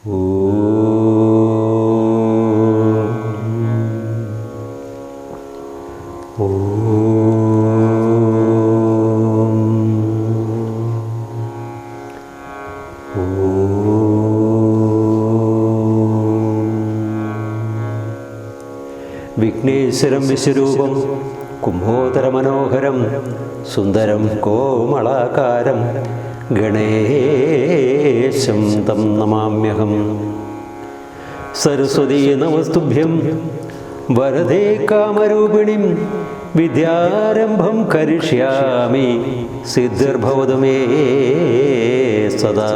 വിഘ്നേശ്വരം വിശ്വരൂപം കുംഭോദരമനോഹരം സുന്ദരം കോമളാകാരം ഗണേശം തം നമാമ്യഹം. സരസ്വതീ നമസ്തുഭ്യം വരദേ കാമരൂപിണിം വിദ്യാരംഭം കരിഷ്യാമി സിദ്ധിർഭവതു മേ സദാ.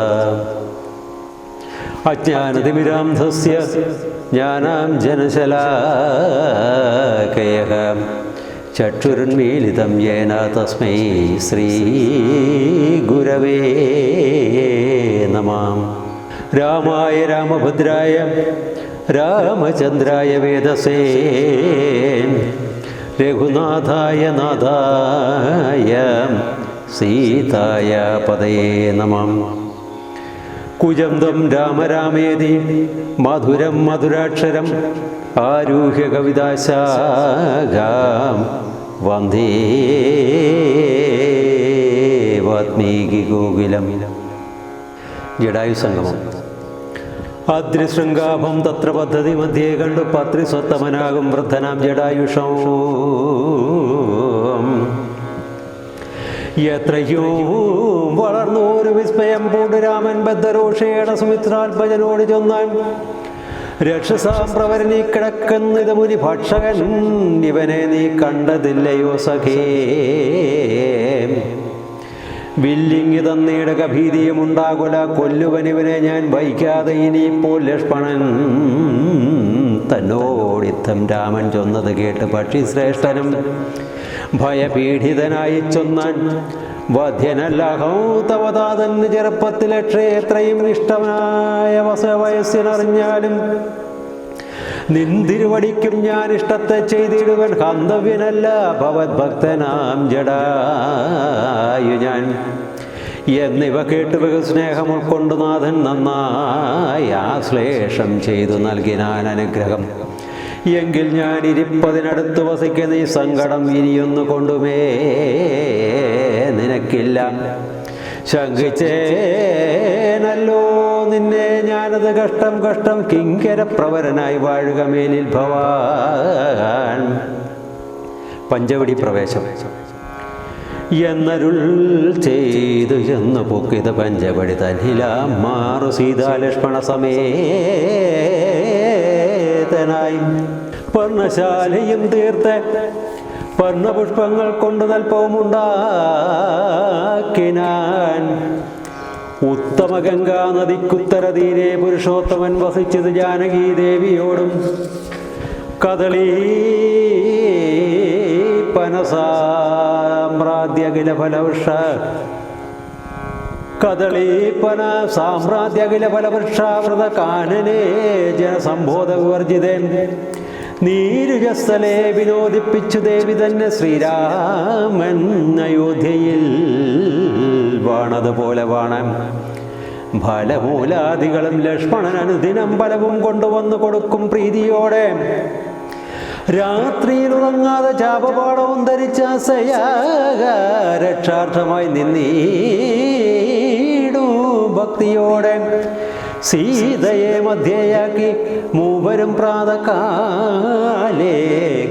അജ്ഞാനതിമിരാന്ധസ്യ ജ്ഞാനാഞ്ജനശലാകയഃ ചക്ഷുരുന്മീലിതം യേന തസ്മൈ ശ്രീഗുരവേ നമഃ. രാമായ രാമഭദ്രായ രാമചന്ദ്രായ വേദസേ രഘുനാഥായ നാഥായ സീതായ പദയേ നമഃ. കുജന്തം രാമ രാമേതി മധുരം മധുരാക്ഷരം ആരൂഹ്യ കവിതാശാഖാം വന്ദേ വാത്മീകി ഗോകുലം. ജടായുസംഗമം. അദ്രിശൃംഗാഭം തത്ര പദ്ധതി മധ്യേ കണ്ടു പത്രിസ്വത്തമനാകും വൃദ്ധനാം ജടായുഷം. എത്രയോ വളർന്നോരു വിസ്മയം പൂണ്ടു രാമൻ ബദ്ധരോഷേണ സുമിത്രാത്മജനോട് ചൊന്നാൻ, രക്ഷസാം പ്രവരനീ കിടക്കുന്നിത മുനി ഭക്ഷകൻ, ഇവനെ നീ കണ്ടതില്ലയോ സഖേ? വില്ലിങ്ങി തന്നീടക ഭീതിയുമുണ്ടാകുല, കൊല്ലുവനിവനെ ഞാൻ വഹിക്കാതെ ഇനിയിപ്പോൾ ലക്ഷ്മണൻ തന്നോടിത്തം രാമൻ ചൊന്നത് കേട്ട് പക്ഷിശ്രേഷ്ഠനും ഭയപീഡിതനായി ചൊന്നാൻ, വധ്യനല്ലഹോ തവതാതന് ചെറുപ്പത്തിലക്ഷേ എത്രയും ഇഷ്ടമായ വയസ്സിനറിഞ്ഞാലും നിന്തിരുവടിക്കും ഞാൻ ഇഷ്ടത്തെ ചെയ്തിടുവൻ, ഹന്തവ്യനല്ല ഭവദ്ഭക്തനാം ജടായു ഞാൻ എന്നിവ കേട്ട് ബഹുസ്നേഹം ഉൾക്കൊണ്ടു നാഥൻ നന്നായി ആശ്ലേഷം ചെയ്തു നൽകിനാൻ അനുഗ്രഹം. എങ്കിൽ ഞാൻ ഇരിപ്പതിനടുത്ത് വസിക്കുന്ന ഈ സങ്കടം ഇനിയൊന്നു കൊണ്ടുമേ നിനക്കില്ല. ശങ്കിച്ചേനല്ലോ നിന്നെ ഞാനത് കഷ്ടം കഷ്ടം കിങ്കരപ്രവരനായി വാഴുക മേലിൽ ഭവാൻ. പഞ്ചവടി പ്രവേശം. എന്നരുൾ ചെയ്തു ചെന്നു പൊക്കിത പഞ്ചവടി തന്നിലാം മാറു സീതാലക്ഷ്മണ സമേതനായി പർണശാലയും തീർത്ത് പർണപുഷ്പങ്ങൾ കൊണ്ട് നൽപ്പവുമുണ്ടാക്കിനാൻ. ഉത്തമ ഗംഗാ നദിക്കുത്തരതീരെ പുരുഷോത്തമൻ വസിച്ചത് ജാനകീ ദേവിയോടും കദളീ പനസാമ്രാദ്യഖില ഫലവൃക്ഷ കദളീപന സാമ്രാദ്യഖില ഫലവൃക്ഷാവൃത കാനനേ ജനസംബോധ വിവർജിതേ നീരുജസ്ഥലേ വിനോദിപ്പിച്ചു ദേവി തന്നെ ശ്രീരാമൻ അയോധ്യയിൽ വാണതുപോലെ വാണം. ഫലമൂലാദികളും ലക്ഷ്മണൻ അനുദിനം ഫലവും കൊണ്ടുവന്നു കൊടുക്കും പ്രീതിയോടെ. രാത്രിയിൽ ഉറങ്ങാതെ ചാപപാടവും ധരിച്ച രക്ഷാർത്ഥമായി നിന്നീടു ഭക്തിയോടെ. സീതയെ മധ്യയാക്കി മൂവരും പ്രാതകാലേ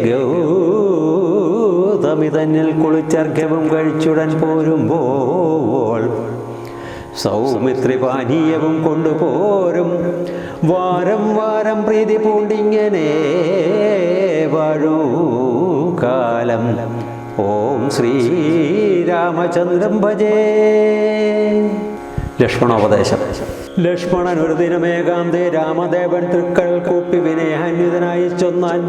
ഗൗതമി തന്നിൽ കുളിച്ചർഘ്യവും കഴിച്ചുടൻ പോരുമ്പോൾ സൗമിത്രി പാനീയവും കൊണ്ടുപോരും. വാരം വാരം പ്രീതി പൂണ്ടിങ്ങനെ വാഴൂ കാലം. ഓം ശ്രീരാമചന്ദ്രം ഭജേ. ലക്ഷ്മണോപദേശം. ലക്ഷ്മണൻ ഒരു ദിനമേകാന്തേ രാമദേവൻ തൃക്കൾ കൂപ്പി വിനയാന്വിതനായി ചൊന്നാൻ,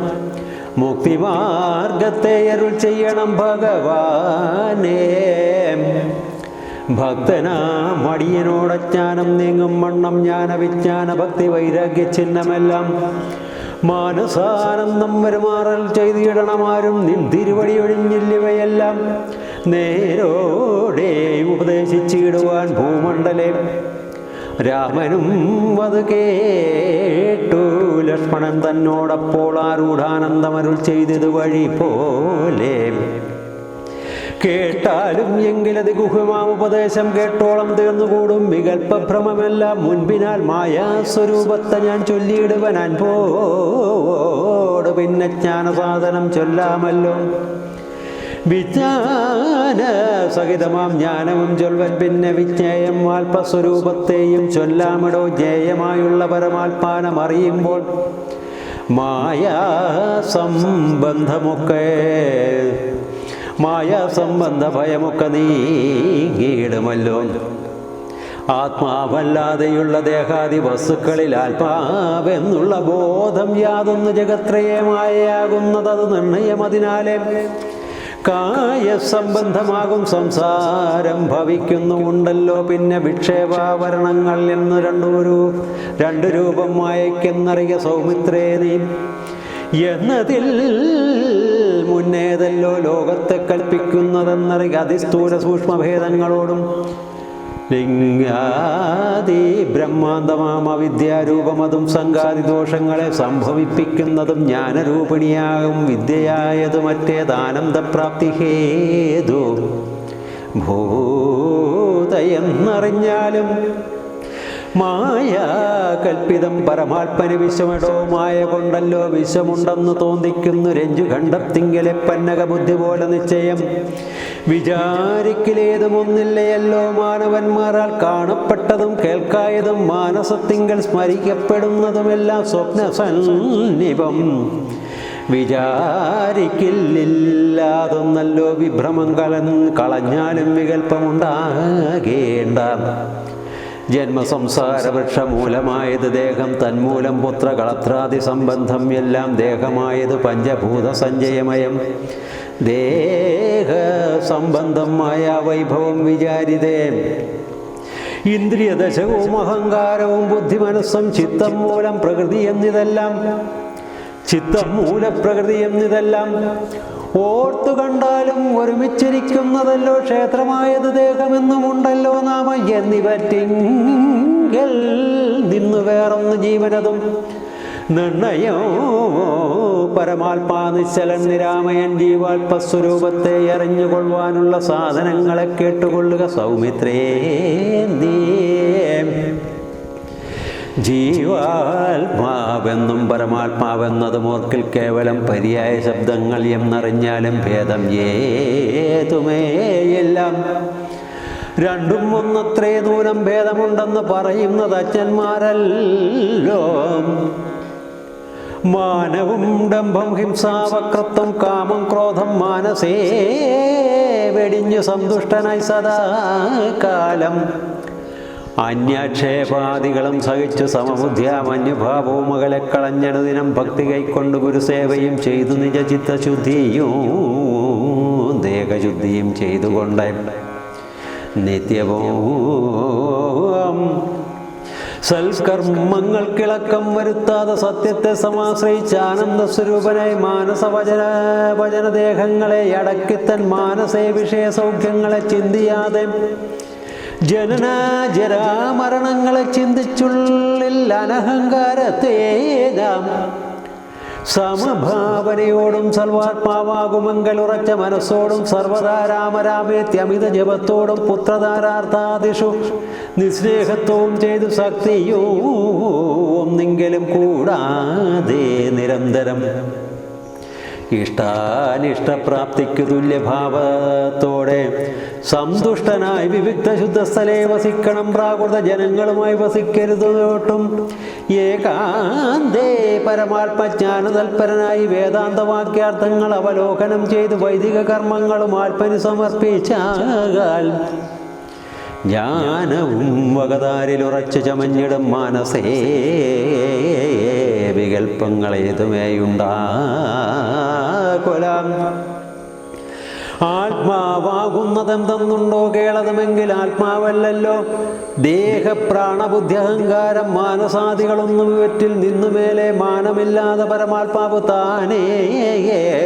മുക്തിമാർഗത്തെ അരുൾ ചെയ്യണം ഭഗവാനേ. ഭക്തനാം അടിയനോടജ്ഞാനം നീങ്ങും വണ്ണം ജ്ഞാനവിജ്ഞാന ഭക്തി വൈരാഗ്യ ചിഹ്നമെല്ലാം മാനസാനന്ദം വരുമാറൽ ചെയ്തിടണമാരും നിൻ തിരുവടി ഒഴിഞ്ഞില്ലിവയെല്ലാം നേരോടെ ഉപദേശിച്ചിടുവാൻ ഭൂമണ്ഡലേ. രാമനും അത് കേട്ടു. ലക്ഷ്മണൻ തന്നോടപ്പോൾ ആരൂഢാനന്ദമരുൾ ചെയ്തത് വഴി പോലെ കേട്ടാലും എങ്കിലത് ഗുഹ്യമാമുപദേശം കേട്ടോളം തീർന്നുകൂടും. വികൽപ്പഭ്രമമെല്ലാം മുൻപിനാൽ മായാസ്വരൂപത്തെ ഞാൻ ചൊല്ലിയിടുവൻ അൻപോട് പിന്നെ ജ്ഞാനസാധനം ചൊല്ലാമല്ലോ. വിജ്ഞാന സഹിതമാം ജ്ഞാനവും ചൊൽവൻ പിന്നെ വിജ്ഞേയം ആൽപസ്വരൂപത്തെയും ചൊല്ലാമിടോ. ജ്ഞേയമായുള്ള പരമാത്മാനം അറിയുമ്പോൾ മായാസംബന്ധ ഭയമൊക്കെ നീങ്ങിയിടുമല്ലോ. ആത്മാവല്ലാതെയുള്ള ദേഹാദി വസ്തുക്കളിൽ ആത്മാവെന്നുള്ള ബോധം യാതൊന്ന് ജഗത്രയമായാകുന്നത് നിർണയമതിനാലേ കായസംബന്ധമാകും സംസാരം ഭവിക്കുന്നുമുണ്ടല്ലോ. പിന്നെ വിക്ഷേപാവരണങ്ങൾ എന്ന് രണ്ടു രൂപം മായയ്ക്കെന്നറിയ സൗമിത്രേ നീ എന്നതിൽ മുന്നേതല്ലോ ലോകത്തെ കൽപ്പിക്കുന്നതെന്നറിയ അതിസ്ഥൂല സൂക്ഷ്മഭേദങ്ങളോടും ലിംഗാദി ബ്രഹ്മാന്തമാം അവിദ്യാരൂപമതും സംഘാതിദോഷങ്ങളെ സംഭവിപ്പിക്കുന്നതും ജ്ഞാനരൂപിണിയാകും വിദ്യയായത് മറ്റേതാനന്ദപ്രാപ്തി ഹേതു ഭൂതയെന്നറിഞ്ഞാലും മായ കൽപ്പിതം പരമാത്മന് വിശ്വമിടോ. മായ കൊണ്ടല്ലോ വിശ്വമുണ്ടെന്ന് തോന്നിക്കുന്നു. രഞ്ജു ഖണ്ഡത്തിങ്കലെ പന്നക ബുദ്ധി പോലെ നിശ്ചയം വിചാരിക്കലേതുമൊന്നില്ലയല്ലോ. മാനവന്മാരാൽ കാണപ്പെട്ടതും കേൾക്കായതും മാനസത്തിങ്കൽ സ്മരിക്കപ്പെടുന്നതുമെല്ലാം സ്വപ്നസന്നിപം വിചാരിക്കില്ലാതൊന്നല്ലോ. വിഭ്രമം കളഞ്ഞാലും വികല്പമുണ്ടാകേണ്ട. ജന്മസംസാരവൃക്ഷമൂലമായത് ദേഹം, തന്മൂലം പുത്രകളത്രാദി സംബന്ധം എല്ലാം ദേഹമായത് പഞ്ചഭൂത സഞ്ചയമയം. ദേഹ സംബന്ധമായ വൈഭവം വിചാരിതേ. ഇന്ദ്രിയദശകവും അഹങ്കാരവും ബുദ്ധി മനസ്സും ചിത്തം മൂലം പ്രകൃതി എന്നിതെല്ലാം ഓർത്തു കണ്ടാലും ഒരുമിച്ചിരിക്കുന്നതല്ലോ. ക്ഷേത്രമായത് ദേഹമെന്നുമുണ്ടല്ലോ. നാമ എന്നിവറ്റിങ്കൽ നിന്നു വേറൊന്ന് ജീവനതും നിർണയോ. പരമാത്മാ നിശ്ചലൻ നിരാമയൻ ജീവാത്മസ്വരൂപത്തെ അറിഞ്ഞുകൊള്ളുവാനുള്ള സാധനങ്ങളെ കേട്ടുകൊള്ളുക സൗമിത്രേ നീ. ജീവാത്മാവെന്നും പരമാത്മാവെന്നതും ഓർക്കിൽ കേവലം പര്യായ ശബ്ദങ്ങൾ എന്നറിഞ്ഞാലും ഭേദം ഏതുമേയെല്ലാം രണ്ടും ഒന്നത്രേ ദൂരം ഭേദമുണ്ടെന്ന് പറയുന്നത് അജ്ഞന്മാരല്ലോ. മാനവും ഡംഭം ഹിംസാവക്രത്വം കാമം ക്രോധം മാനസേ വെടിഞ്ഞു സന്തുഷ്ടനായി സദാകാലം അന്യാക്ഷേപാദികളും സഹിച്ചു സമബുദ്ധ്യാമന്യഭാവവും അകലെ കളഞ്ഞനുദിനം ഭക്തി കൈക്കൊണ്ട് ഗുരുസേവയും ചെയ്തു നിജചിത്തശുദ്ധിയും ദേഹശുദ്ധിയും ചെയ്തുകൊണ്ട് നിത്യവും സൽക്കർമ്മങ്ങൾക്കിളക്കം വരുത്താതെ സത്യത്തെ സമാശ്രയിച്ച് ആനന്ദസ്വരൂപനായി വചനദേഹങ്ങളെ അടക്കിത്തൻ മാനസേ വിഷയസൗഖ്യങ്ങളെ ചിന്തിയാതെ ജനന ജരാമരണങ്ങളെ ചിന്തിച്ചുള്ളിൽ അനഹങ്കാരത്തെ നാം സമഭാവനയോടും സർവാത്മാവാകുമെങ്കിൽ ഉറച്ച മനസ്സോടും സർവദാ രാമരാമേത്യമിത ജപത്തോടും പുത്രധാരാർത്ഥാദിഷു നിസ്നേഹത്വവും ചെയ്തു ശക്തിയോ ഒന്നെങ്കിലും കൂടാതെ നിരന്തരം ഇഷ്ടാനിഷ്ടപ്രാപ്തിക്കു തുല്യഭാവത്തോടെ സന്തുഷ്ടനായി വിവിക്ത ശുദ്ധസ്ഥലേ വസിക്കണം. പ്രാകൃത ജനങ്ങളുമായി വസിക്കരുതൊട്ടും ഏകാന്തേ പരമാത്മജ്ഞാന തൽപരനായി വേദാന്തവാക്യാർത്ഥങ്ങൾ അവലോകനം ചെയ്ത് വൈദിക കർമ്മങ്ങളും ആത്മന് സമർപ്പിച്ചാൽ ജ്ഞാനവും വകതാരിലുറച്ചു ചമഞ്ഞിടും മാനസേ വികൽപ്പങ്ങളേതുമേയുണ്ടാകൊലാം. ആത്മാവാകുന്നതെന്തെന്നുണ്ടോ കേളതുമെങ്കിൽ ആത്മാവല്ലല്ലോ. ദേഹപ്രാണബുദ്ധി അഹങ്കാരം മാനസാദികളൊന്നും ഇവറ്റിൽ നിന്നുമേലെ മാനമില്ലാതെ പരമാത്മാവ് താനേ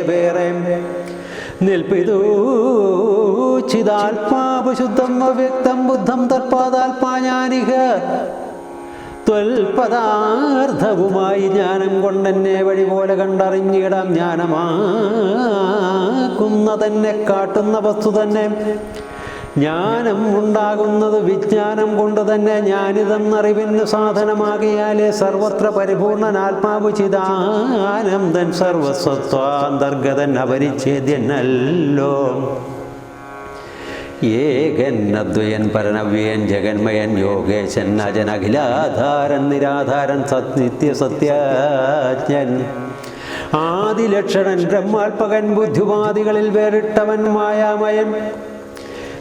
വേറെ നിൽപ്പിതൂ ചിദാത്മാവ് ശുദ്ധം അവ്യക്തം ബുദ്ധം തത്പാദാത്മാ ജ്ഞാനിക ത്വൽപദാർത്ഥവുമായി ജ്ഞാനം കൊണ്ടെന്നെ വഴി പോലെ കണ്ടറിഞ്ഞിടാം. ജ്ഞാനമാക്കുന്ന തന്നെ കാട്ടുന്ന വസ്തു തന്നെ. ജ്ഞാനം ഉണ്ടാകുന്നത് വിജ്ഞാനം കൊണ്ട് തന്നെ. ഞാനിതെന്നറിവിന് സാധനമാകിയാലേ സർവത്ര പരിപൂർണൻ ആത്മാവ് ചിദാനന്ദൻ സർവസ്വത്വാന്തർഗതൻ അപരിച്ഛേദ്യനല്ലോ. ഏകൻ അദ്വയൻ പരനവ്യൻ ജഗന്മയൻ യോഗേശൻ അജൻ അഖിലാധാരൻ നിരാധാരൻ നിത്യസത്യാജ്ഞൻ ആദിലക്ഷണൻ ബ്രഹ്മാത്മകൻ ബുദ്ധിവാദികളിൽ വേറിട്ടവൻ മായാമയൻ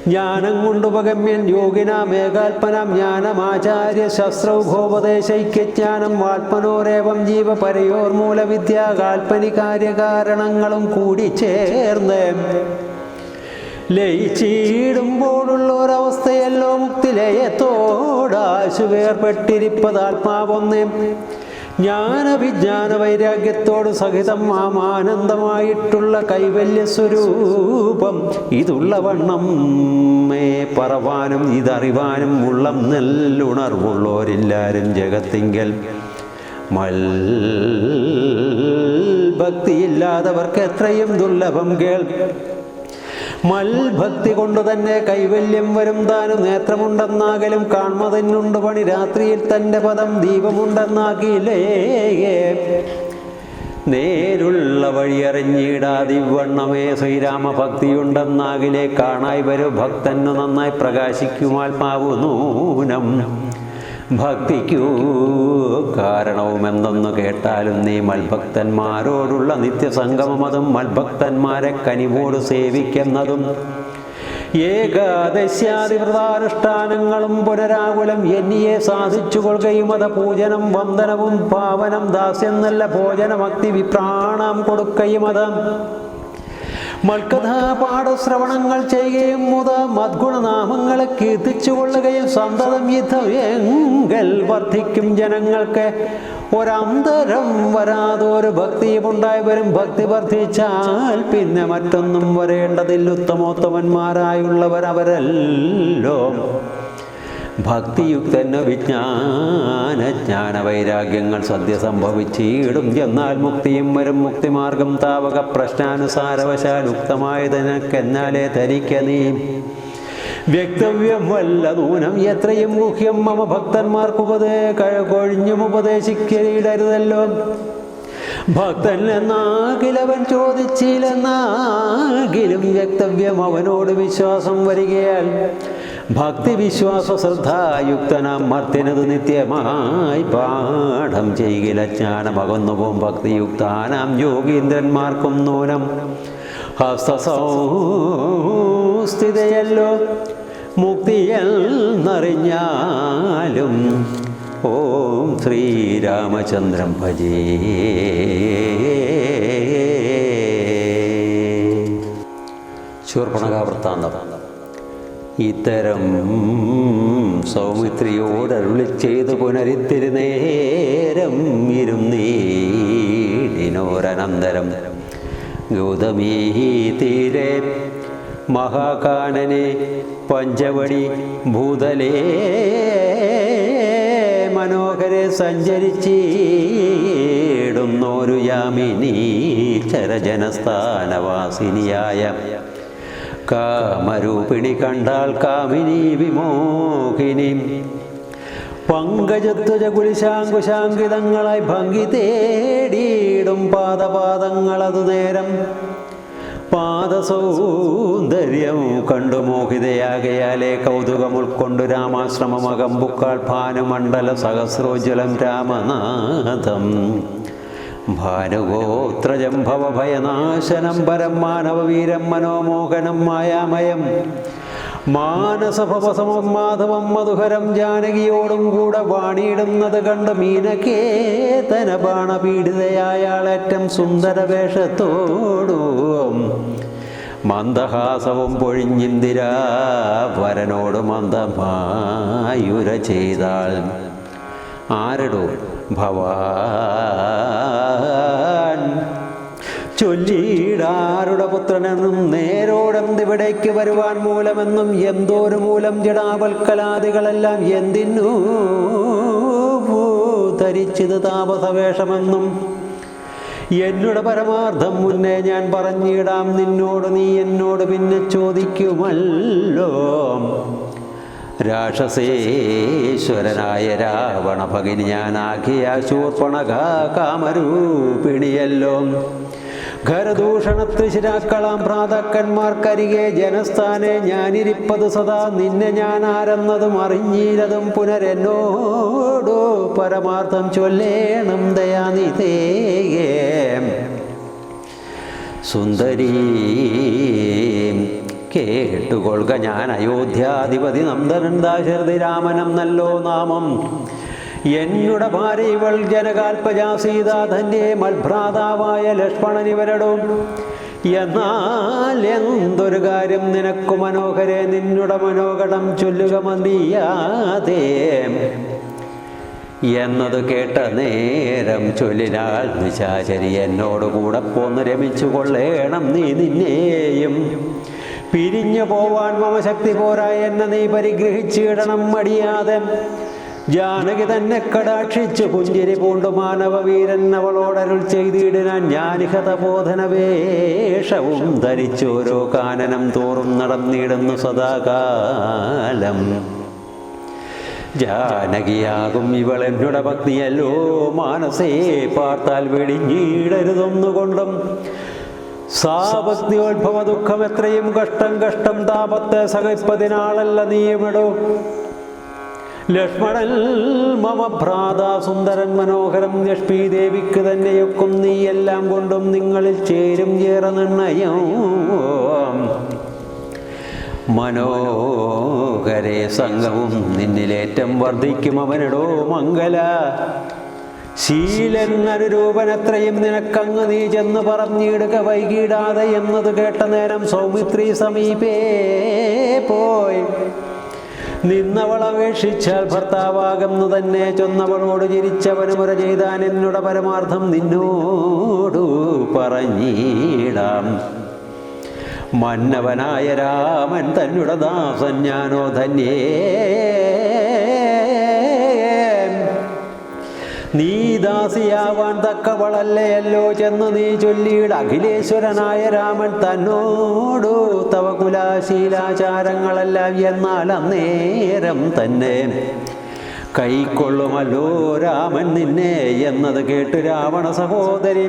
ജ്ഞാനം കൊണ്ടുപഗമ്യൻ യോഗിനാം ഏകാത്മനാം ജ്ഞാനമാചാര്യ ശസ്ത്രൗഭോപദേശൈക്യജ്ഞാനം ആത്മനോരേവം ജീവപരയോർമൂലവിദ്യ കാൽപ്പനികാര്യകാരണങ്ങളും കൂടി ചേർന്ന് ലയിച്ചിടുമ്പോഴുള്ള ഒരവസ്ഥയല്ലോ മുക്തി. ലയത്തോടാശു വേർപെട്ടിരിപ്പതാത്മാവൊന്നേ ജ്ഞാനവിജ്ഞാന വൈരാഗ്യത്തോട് സഹിതം ആനന്ദമായിട്ടുള്ള കൈവല്യ സ്വരൂപം. ഇതുള്ള വണ്ണം പറവാനും ഇതറിവാനും ഉള്ളം നെല്ലുണർവുള്ളോരില്ലാരും ജഗത്തിങ്കൽ. ഭക്തിയില്ലാത്തവർക്ക് എത്രയും ദുർലഭം കേൾ. മൽഭക്തി കൊണ്ട് തന്നെ കൈവല്യം വരും താനും. നേത്രമുണ്ടെന്നാകലും കാൺമതന്നുണ്ട് പണി. രാത്രിയിൽ തൻ്റെ പദം ദീപമുണ്ടെന്നാക്കിയില്ലേ. നേരുള്ള വഴിയറിഞ്ഞിടാതിവണ്ണമേ ശ്രീരാമഭക്തിയുണ്ടെന്നാകിലേ കാണായി വരും ഭക്തന്നു നന്നായി പ്രകാശിക്കുമാത്മാവു നൂനം. ഭക്തിക്കൂ കാരണവുമെന്തെന്നു കേട്ടാലും നീ മൽഭക്തന്മാരോടുള്ള നിത്യസംഗമതും മൽഭക്തന്മാരെ കനിവോട് സേവിക്കുന്നതും ഏകാദശ്യാദിവ്രതാനുഷ്ഠാനങ്ങളും പുനരാകുലം എന്നിയെ സാധിച്ചു കൊള്ളുകയും അത പൂജനം വന്ദനവും പാവനം ദാസ്യം നല്ല ഭോജനമക്തി വിപ്രാണം കൊടുക്കുകയും അത് മൽക്കഥാപാഠശ്രവണങ്ങൾ ചെയ്യുകയും മുത മദ്ഗുണനാമങ്ങളെ കീർത്തിച്ചു കൊള്ളുകയും സന്തതം യുദ്ധം വർദ്ധിക്കും ജനങ്ങൾക്ക്. ഒരന്തരം വരാതൊരു ഭക്തിയും ഉണ്ടായി വരും. ഭക്തി വർദ്ധിച്ചാൽ പിന്നെ മറ്റൊന്നും വരേണ്ടതിൽ. ഉത്തമോത്തമന്മാരായുള്ളവർ അവരല്ലോ. ഭക്തിയുക്തന് വിജ്ഞാന വൈരാഗ്യങ്ങൾ സദ്യ സംഭവിച്ചിടും. എന്നാൽ മുക്തിയും വരും. മുക്തിമാർഗം താവക പ്രശ്നാനുസാരവശാൽ ഉക്തമായതിനക്കെന്നാലേ ധരിക്ക നീ. വ്യക്തവ്യം വല്ല നൂനം എത്രയും ഗുഹ്യം മമ ഭക്തന്മാർക്കുപദേ കൊഴിഞ്ഞും ഉപദേശിക്കരുതല്ലോ. ഭക്തൻ എന്നാകിലവൻ ചോദിച്ചില്ലെന്നാകിലും വ്യക്തവ്യം അവനോട് വിശ്വാസം വരികയാൽ ഭക്തി വിശ്വാസ ശ്രദ്ധായുക്തനാം മർത്തിനത് നിത്യമായി പാഠം ചെയ്യില. ജ്ഞാനമകന്നുപോം ഭക്തിയുക്താനാം യോഗീന്ദ്രന്മാർക്കും നൂനം ഹസ്തസംസ്ഥിതയല്ലോ മുക്തിയെന്നറിഞ്ഞാലും. ഓം ശ്രീരാമചന്ദ്രം ഭജേ. ശൂർപ്പണഖാവൃത്താന്തം. ഇത്തരം സൗമിത്രിയോടരുളി ചെയ്തു പുനരിത്തിരുനേരം ഇരുന്നീടിനോരനന്തരം ഗൗതമീ തീരെ മഹാകാനനെ പഞ്ചവടി ഭൂതലേ മനോഹരെ സഞ്ചരിച്ചിടുന്നോരു യാമിനി ചരജനസ്ഥാനവാസിനിയായ കാമരൂപിണി കണ്ടാൽ കാമിനി വിമോഹിനി പങ്കജത്വജ കുലിശാങ്കുശാങ്കിതങ്ങളായി ഭംഗി തേടിയിടും പാദപാദങ്ങളതു നേരം. പാദസൗന്ദര്യം കണ്ടു മോഹിതയാകയാലേ കൗതുകം ഉൾക്കൊണ്ടു രാമാശ്രമമകമ്പുക്കാൾ ഭാനുമണ്ഡല സഹസ്രോജ്വലം രാമനാഥം. ഭാനുഗോത്രജം ഭവഭയനാശനം പരം മാനവവീരം മനോമോഹനം മായാമയം മാനസഭവസമം മാധവം മധുഹരം ജാനകിയോടും കൂടെ വാണിയിടുന്നത് കണ്ട് മീനകേതന ബാണപീഡിതയാളേറ്റം സുന്ദര വേഷത്തോടും മന്ദഹാസവും പൊഴിഞ്ഞിന്ദിരാ വരനോട് മന്ദമായുര ചെയ്താൾ. ആരടോ ഭവാൻ ചൊല്ലിയിടാരുടെ പുത്രനെന്നും നേരോടെന്തിവിടേക്ക് വരുവാൻ മൂലമെന്നും എന്തോരു മൂലം ജടാവൽക്കലാദികളെല്ലാം എന്തിനു ധരിച്ചത് താപസവേഷമെന്നും എന്നോട് പരമാർത്ഥം മുന്നേ ഞാൻ പറഞ്ഞിടാം നിന്നോട്, നീ എന്നോട് പിന്നെ ചോദിക്കുമല്ലോ. രാക്ഷസേശ്വരനായ രാവണ ഭഗിനി ഞാനാകിയ ശൂർപ്പണഖ കാമരൂപിണിയല്ലോ. ഖരദൂഷണത്രിശിരാക്കളാം ഭ്രാതാക്കന്മാർക്കരികെ ജനസ്ഥാനെ ഞാനിരിപ്പത് സദാ നിന്നെ ഞാൻ ആരെന്നതും അറിഞ്ഞീരതും പുനരെന്നോടു പരമാർത്ഥം ചൊല്ലേണം ദയാനിധേ. സുന്ദരീ കേട്ടുകൊള്ളുക, ഞാൻ അയോധ്യാധിപതി നന്ദനൻ ദാശരഥി രാമനം നല്ലോ നാമം. എന്നുടെ ഭാര്യ ഇവൾ ജനകാൽപജാ സീതാ ധന്യേ മൽഭ്രാതാവായ ലക്ഷ്മണനിവരടും. എന്നാൽ എന്തൊരു കാര്യം നിനക്കു മനോഹരെ, നിന്നുടെ മനോഹരം ചൊല്ലുക മതിയാതെ എന്നത് കേട്ട നേരം ചൊല്ലിനാൾ നിശാചരി എന്നോട് കൂടെ പോന്ന് രമിച്ചു കൊള്ളേണം നീ. നിന്നെയും പിരിഞ്ഞു പോവാൻ മമ ശക്തി പോരാ, എന്നെ നീ പരിഗ്രഹിച്ചിടണം മടിയാതെ. ജാനകി തന്നെ കടാക്ഷിച്ചു പുഞ്ചിരി പൂണ്ടു മാനവവീരൻ അവളോടരുൾ ചെയ്തിടാൻ ജ്ഞാനിഹതബോധന വേഷവും ധരിച്ചോരോ കാനനം തോറും നടന്നിടുന്നു സദാകാലം. ജാനകിയാകും ഇവൾ എന്നുടെ ഭക്തിയല്ലോ, മാനസേ പാർത്താൽ വെടിഞ്ഞിടരുതൊന്നുകൊണ്ടും. സാഭക്തിയോത്ഭവ ദുഃഖം എത്രയും കഷ്ടം കഷ്ടം താപത്തെ സഹിപ്പതിനാളല്ല നീയുമിടോ. ലക്ഷ്മണൻ മമ ഭ്രാത സുന്ദരൻ മനോഹരം, ലക്ഷ്മി ദേവിക്ക് തന്നെയൊക്കും നീ എല്ലാം കൊണ്ടും നിങ്ങളിൽ ചേരും ഏറെ നിർണയം. മനോഹരേ സംഘവും നിന്നിലേറ്റം വർദ്ധിക്കും അവനിടോ മംഗല. ശീലൻ അനുരൂപനത്രയും നിനക്കങ്ങ് നീ ചെന്ന് പറഞ്ഞിടുക വൈകിടാതെ എന്നത് കേട്ട നേരം സൗമിത്രി സമീപേ പോയി നിന്നവൾ അപേക്ഷിച്ചാൽ ഭർത്താവാകുന്നു തന്നെ ചൊന്നവളോട് ചിരിച്ചവന് മുര ചെയ്താൻ എന്നുടെ പരമാർത്ഥം നിന്നോടു പറഞ്ഞിടാം. മന്നവനായ രാമൻ തന്നുടെ ദാസൻ ഞാനോ ധന്യേ, നീ ദാസിയാവാൻ തക്കവളല്ലയല്ലോ ചെന്ന് നീ ചൊല്ലിയിട. അഖിലേശ്വരനായ രാമൻ തന്നോടു തവ കുലാശീലാചാരങ്ങളെല്ലാം എന്നാൽ അന്നേരം തന്നെ കൈക്കൊള്ളുമല്ലോ രാമൻ നിന്നെ എന്നത് കേട്ട് രാവണ സഹോദരി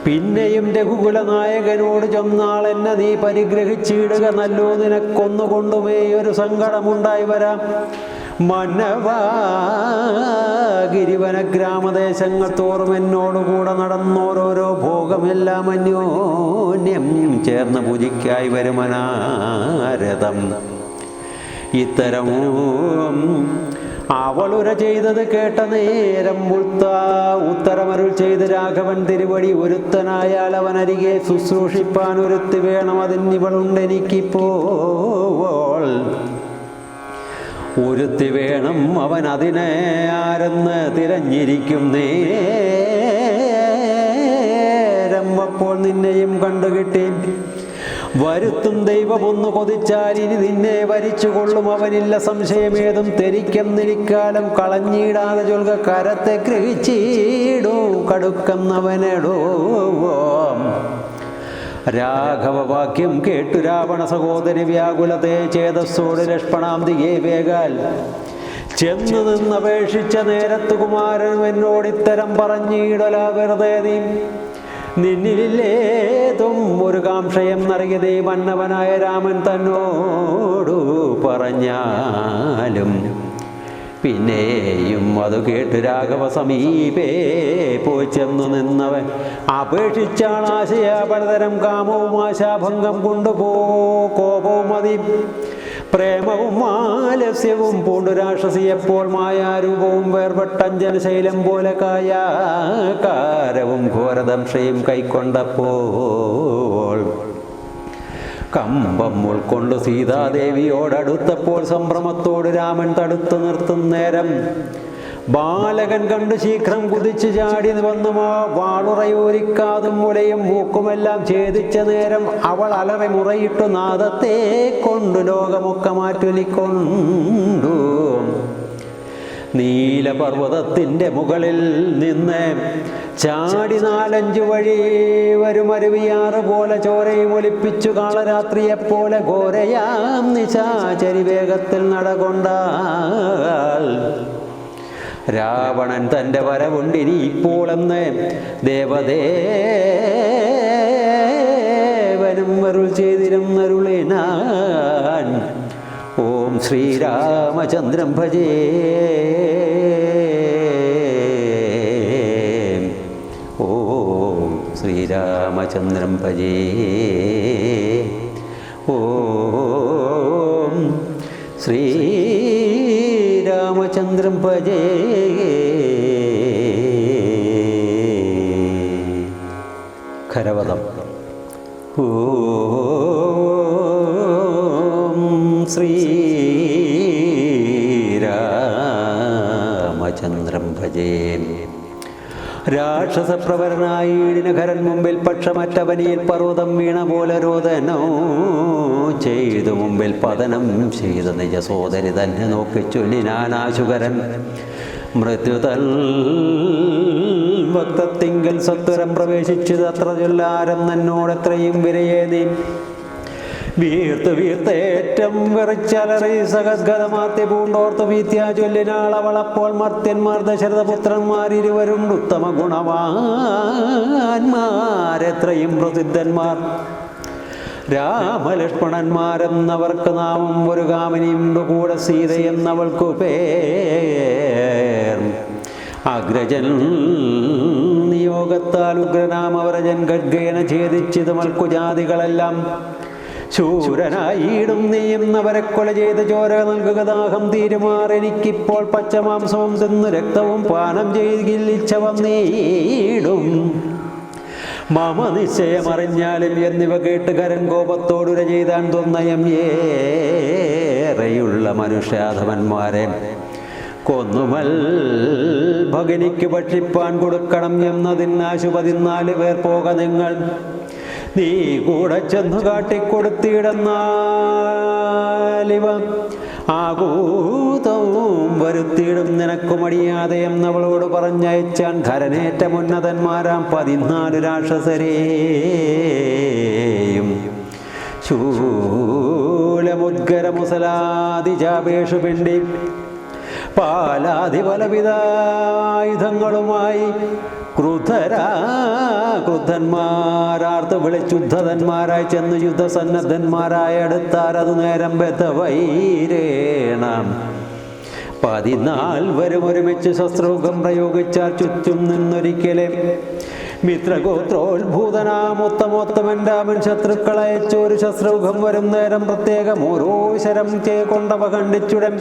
പിന്നെയും രഘുകുല നായകനോട് ചൊന്നാൾ എന്നെ നീ പരിഗ്രഹിച്ചിടുക നല്ലോ, നിനക്കൊന്നുകൊണ്ടുമേ ഒരു സങ്കടമുണ്ടായി വരാം. മന്നവാഗിരിവന ഗ്രാമദേശങ്ങൾ തോറും എന്നോടുകൂടെ നടന്നോരോരോ ഭോഗമെല്ലാം അന്യോന്യം ചേർന്ന് പൂജിക്കായി വരുമനാരഥം. ഇത്തരവും അവളുര ചെയ്തത് കേട്ട നേരം ഉത്തരമരുൾ ചെയ്ത് രാഘവൻ തിരുവടി ഒരുത്തനായാൽ അവനരികെ ശുശ്രൂഷിപ്പാൻ ഒരുത്തി വേണം, അതിനിവളുണ്ടെനിക്കിപ്പോൾ. ഒരുത്തി വേണം അവൻ അതിനെ ആരെന്ന് തിരഞ്ഞിരിക്കും നേരം അപ്പോൾ നിന്നെയും കണ്ടുകിട്ടി. വരുത്തും ദൈവമൊന്നു കൊതിച്ചാൽ ഇനി നിന്നെ വരിച്ചുകൊള്ളും അവനില്ല സംശയമേതും. തെരിക്കെന്നിരിക്കാലം കളഞ്ഞിടാതെ ചൊൽക കരത്തെ ഗ്രഹിച്ചിടൂ കടുക്കുന്നവനെടോ. രാഘവവാക്യം കേട്ടു രാവണ സഹോദരി വ്യാകുലത്തെ ചേതസ്സോട് ലക്ഷ്മണാന്തികെ വേഗാൽ ചെന്നു നിന്നപേക്ഷിച്ച നേരത്തു കുമാരനും എന്നോടിത്തരം പറഞ്ഞിടല വെറുതെ നീ. നിന്നിലേതും ഒരു കാംക്ഷയം നൽകിയതേ മന്നവനായ രാമൻ തന്നോടു പറഞ്ഞാലും. പിന്നെയും അത് കേട്ട് രാഘവ സമീപേ പോയി ചെന്നു നിന്നവൻ അപേക്ഷിച്ചാൾ ആശയ പലതരം കാമവും ആശാഭംഗം കൊണ്ടുപോ കോപവും അതി പ്രേമവും ആലസ്യവും പൂണ്ടു രാക്ഷസിയെപ്പോൾ മായാരൂപവും വേർപെട്ടഞ്ജന ശൈലം പോലെ കായാകാരവും ഘോരദംശയും കൈക്കൊണ്ടപ്പോൾ കമ്പം ഉൾക്കൊണ്ട് സീതാദേവിയോടടുത്തപ്പോൾ സംഭ്രമത്തോട് രാമൻ തടുത്തു നിർത്തും നേരം ബാലകൻ കണ്ടു ശീഘ്രം കുതിച്ചു ചാടി വന്നു വാളുറയോരിക്കാതും മുലയും മൂക്കുമെല്ലാം ഛേദിച്ച നേരം അവൾ അലറി മുറയിട്ടു നാദത്തെ കൊണ്ടു ലോകമൊക്കെ മാറ്റൊലിക്കൊണ്ടു. നീലപർവ്വതത്തിൻ്റെ മുകളിൽ നിന്ന് ചാടി 4-5 വഴി വരുമരുവിയാറ് പോലെ ചോരയും ഒലിപ്പിച്ചു കാളരാത്രിയെപ്പോലെ ഘോരയാം നിശാചരി വേഗത്തിൽ നടകൊണ്ടാൽ രാവണൻ തൻ്റെ വരവുണ്ടിനി ഇപ്പോളെന്ന് ദേവദേവനും അരുൾ ചെയ്തിരുന്നരുളിനാൻ. ഓം ശ്രീരാമചന്ദ്രം ഭജേ. ഓം ശ്രീരാമചന്ദ്രം ഭജേ. ഓം ശ്രീരാമചന്ദ്രം ഭജേ. ഖരവദം. ഓം ശ്രീരാമചന്ദ്രം ഭജേ. രാക്ഷസപ്രവരനായി ഈടിനഖരൻ മുമ്പിൽ പക്ഷമറ്റവനിയിൽ പർവ്വതം വീണ പോലെ രോദനോ ചെയ്തു മുമ്പിൽ പതനം ചെയ്ത നിജ സോദരി തന്നെ നോക്കി ചൊല്ലിനാനാശുകരൻ. മൃത്യുതൽ ഭക്തത്തിങ്കൽ സത്വരം പ്രവേശിച്ചത് അത്ര ചൊല്ലാരം നന്നോടെത്രയും വിരയേ നീ. വീർത്ത് വീർത്തേറ്റം വിറച്ചലറി സഹദ്ഗതമാത്തി പൂണ്ടോർത്ത് വീത്യാ ചൊല്ലിനാൾ അവളപ്പോൾ മർത്യന്മാർ ദശരഥപുത്രന്മാരിരുവരും ഉത്തമ ഗുണവാന്മാരെത്രയും പ്രസിദ്ധന്മാർ. രാമലക്ഷ്മണന്മാരെന്നവർക്ക് നാമം ഒരു കാമിനിയുണ്ട് കൂടെ സീതയെന്നവൾക്കു പേർ. അഗ്രജൻ നിയോഗത്താൽ ഉഗ്രനാമവരജൻ ഖഡ്ഗേന ഛേദിച്ചത് മൽക്കുജാതികളെല്ലാം. ശൂരനായിടും നീയുന്നവരെ കൊല ചെയ്ത് ചോര നൽകുക ദാഹം തീരുമാറെനിക്കിപ്പോൾ പച്ചമാംസവും തിന്നു രക്തവും പാനം ചെയ്യിച്ച വന്നീടും. മമ നിശ്ചയമറിഞ്ഞാലും എന്നിവ കേട്ട് കരൻ കോപത്തോടുര ചെയ്താൻ തൊന്നയം ഏറെയുള്ള മനുഷ്യാധവന്മാരെ കൊന്നുമൽ ഭഗനിക്ക് ഭക്ഷിപ്പാൻ കൊടുക്കണം എന്നതിനാശു 14 പേർ പോക നിങ്ങൾ. നീ കൂടെ ചെന്നു കാട്ടിക്കൊടുത്തിടുന്നാലിവ ആകൂതവും വരുത്തിയിടും നിനക്കു മടിയാതെ എന്നവളോട് പറഞ്ഞയച്ചാൻ. ഖരനേറ്റമുന്നതന്മാരാം 14 രാക്ഷസരെയും ശൂലമുദ്ഗരമുസലാദിജാപേഷു പിണ്ടി പാലാധിപലവിധായുധങ്ങളുമായി ക്രുദ്ധന്മാരാർത്ത് വിളിച്ചുദ്ധതന്മാരായി ചെന്ന് യുദ്ധസന്നദ്ധന്മാരായി അടുത്താരതു നേരം ബദ്ധവൈരേണം 14 ഒരുമിച്ച് ശസ്ത്രമുഖം പ്രയോഗിച്ചാൽ ചുറ്റും നിന്നൊരിക്കലെ മിത്രഗോത്രോത്ഭൂതനാമൊത്തമൊത്തമൻ രാമൻ ശത്രുക്കളയച്ചൊരു ശസ്ത്രമുഖം വരും നേരം പ്രത്യേകം ഓരോ ശരം കൊണ്ടവ ഖണ്ഡിച്ചുടൻ.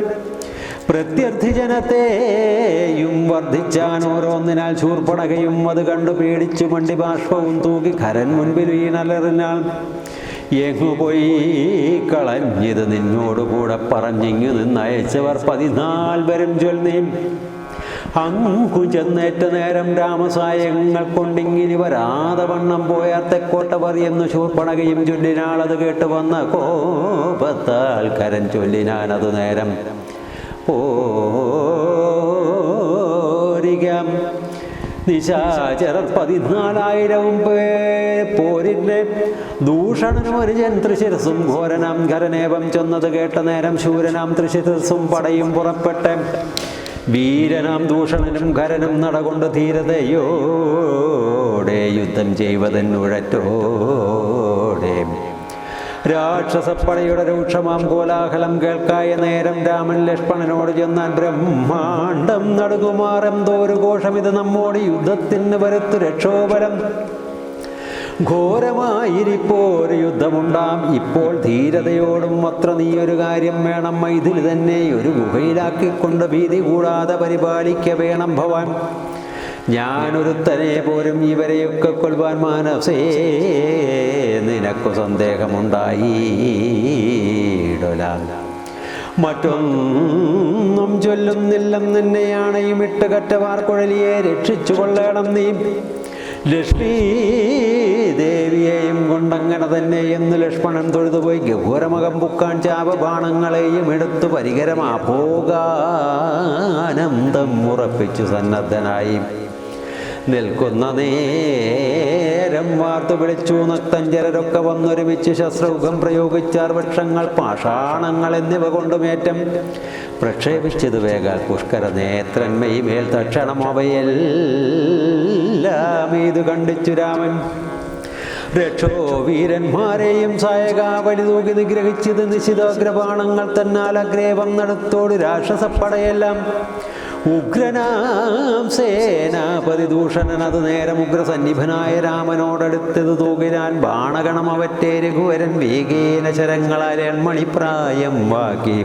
പ്രത്യർത്ഥി ജനത്തെയും വർദ്ധിച്ചാൻ ഓരോന്നിനാൽ ശൂർപ്പണകയും അത് കണ്ടു പേടിച്ചു മണ്ടി ബാഷ്പവും തൂക്കി ഖരൻ മുൻപിൽ വീണലറിഞ്ഞാൽ. എങ്ങുപോയി കളഞ്ഞത് നിന്നോടുകൂടെ പറഞ്ഞിങ്ങു നിന്നയച്ചവർ 14 ചൊൽനീം. അങ്ങു ചെന്നേറ്റ നേരം രാമസായങ്ങൾ കൊണ്ടിങ്ങിനി വരാതെ വണ്ണം പോയാർ തെക്കോട്ടവർ എന്ന് ശൂർപ്പണകയും ചൊല്ലിനാൾ. അത് കേട്ട് വന്ന കോപത്താൽ ഖരൻ ചൊല്ലിനാനതു നേരം ഓരികം. നിശാചരർ 14,000 പോരിന്റെ ദൂഷണനും അനുജൻ തൃശിരസും ഘോരനാം ഖരനേവം ചെന്നത് കേട്ട നേരം ശൂരനാം തൃശിരസും പടയും പുറപ്പെട്ട് വീരനാം ദൂഷണനും ഖരനും നടകൊണ്ട് ധീരതയോടെ യുദ്ധം ചെയ്വതെന്നുഴറ്റോടെ. രാക്ഷസപ്പടയുടെ രൂക്ഷമാം കോലാഹലം കേൾക്കായ നേരം രാമൻ ലക്ഷ്മണനോട് ചെന്നാൻ. ബ്രഹ്മാണ്ടം നടുകുമാറെന്തോരു ഘോഷമിത് നമ്മോട് യുദ്ധത്തിന് വരുത്തു രക്ഷോബലം. ഘോരമായിരിപ്പോരു യുദ്ധമുണ്ടാം ഇപ്പോൾ ധീരതയോടും അത്ര നീയൊരു കാര്യം വേണം. മൈഥിലി തന്നെ ഒരു ഗുഹയിലാക്കിക്കൊണ്ട് ഭീതി കൂടാതെ പരിപാലിക്ക വേണം ഭവാൻ. ഞാനൊരുത്തനെ പോരും ഇവരെയൊക്കെ കൊൽവാൻ മാനസേ നിനക്കു സന്ദേഹമുണ്ടായിടൊല. മറ്റൊന്നും ചൊല്ലുന്നില്ലെന്നെന്നെയാണയും ഇട്ട് കറ്റവാർ കുഴലിയെ രക്ഷിച്ചു കൊള്ളണം നീ. ലക്ഷ്മീ ദേവിയെയും കൊണ്ടങ്ങനെ തന്നെ എന്ന് ലക്ഷ്മണൻ തൊഴുതുപോയി ഗഹൂരമകം പുക്കാൻ ചാപബാണങ്ങളെയും എടുത്തു പരികരമാപോകാനന്ദം ഉറപ്പിച്ചു സന്നദ്ധനായി നിൽക്കുന്ന നേരം വാർത്തു വിളിച്ചു നക്തഞ്ചരരൊക്കെ വന്നൊരുമിച്ച് ശസ്ത്രമുഖം പ്രയോഗിച്ചാർ. വൃക്ഷങ്ങൾ പാഷാണങ്ങൾ എന്നിവ കൊണ്ടുമേറ്റം പ്രക്ഷേപിച്ചത് വേഗാൽ പുഷ്കര നേത്രന്മയി മേൽ തക്ഷണം അവയെല്ലാം ഇത് കണ്ടിച്ചു രാമൻ. രക്ഷോ വീരന്മാരെയും സായകാവലി തൂക്കി നിഗ്രഹിച്ചത് നിശിതാഗ്രബാണങ്ങൾ തന്നാൽ അഗ്രേ വന്നെടുത്തോട് രാക്ഷസപ്പടയെല്ലാം. ഉഗ്രനാം സേനാപതി ദൂഷണൻ അത് നേരം ഉഗ്രസന്നിഭനായ രാമനോടടുത്തത് തൂകിനാൻ ബാണഗണം അവറ്റേ രഘുവരൻ വേഗേന ശരങ്ങളാൽ എൺമണിപ്രായം വാക്കി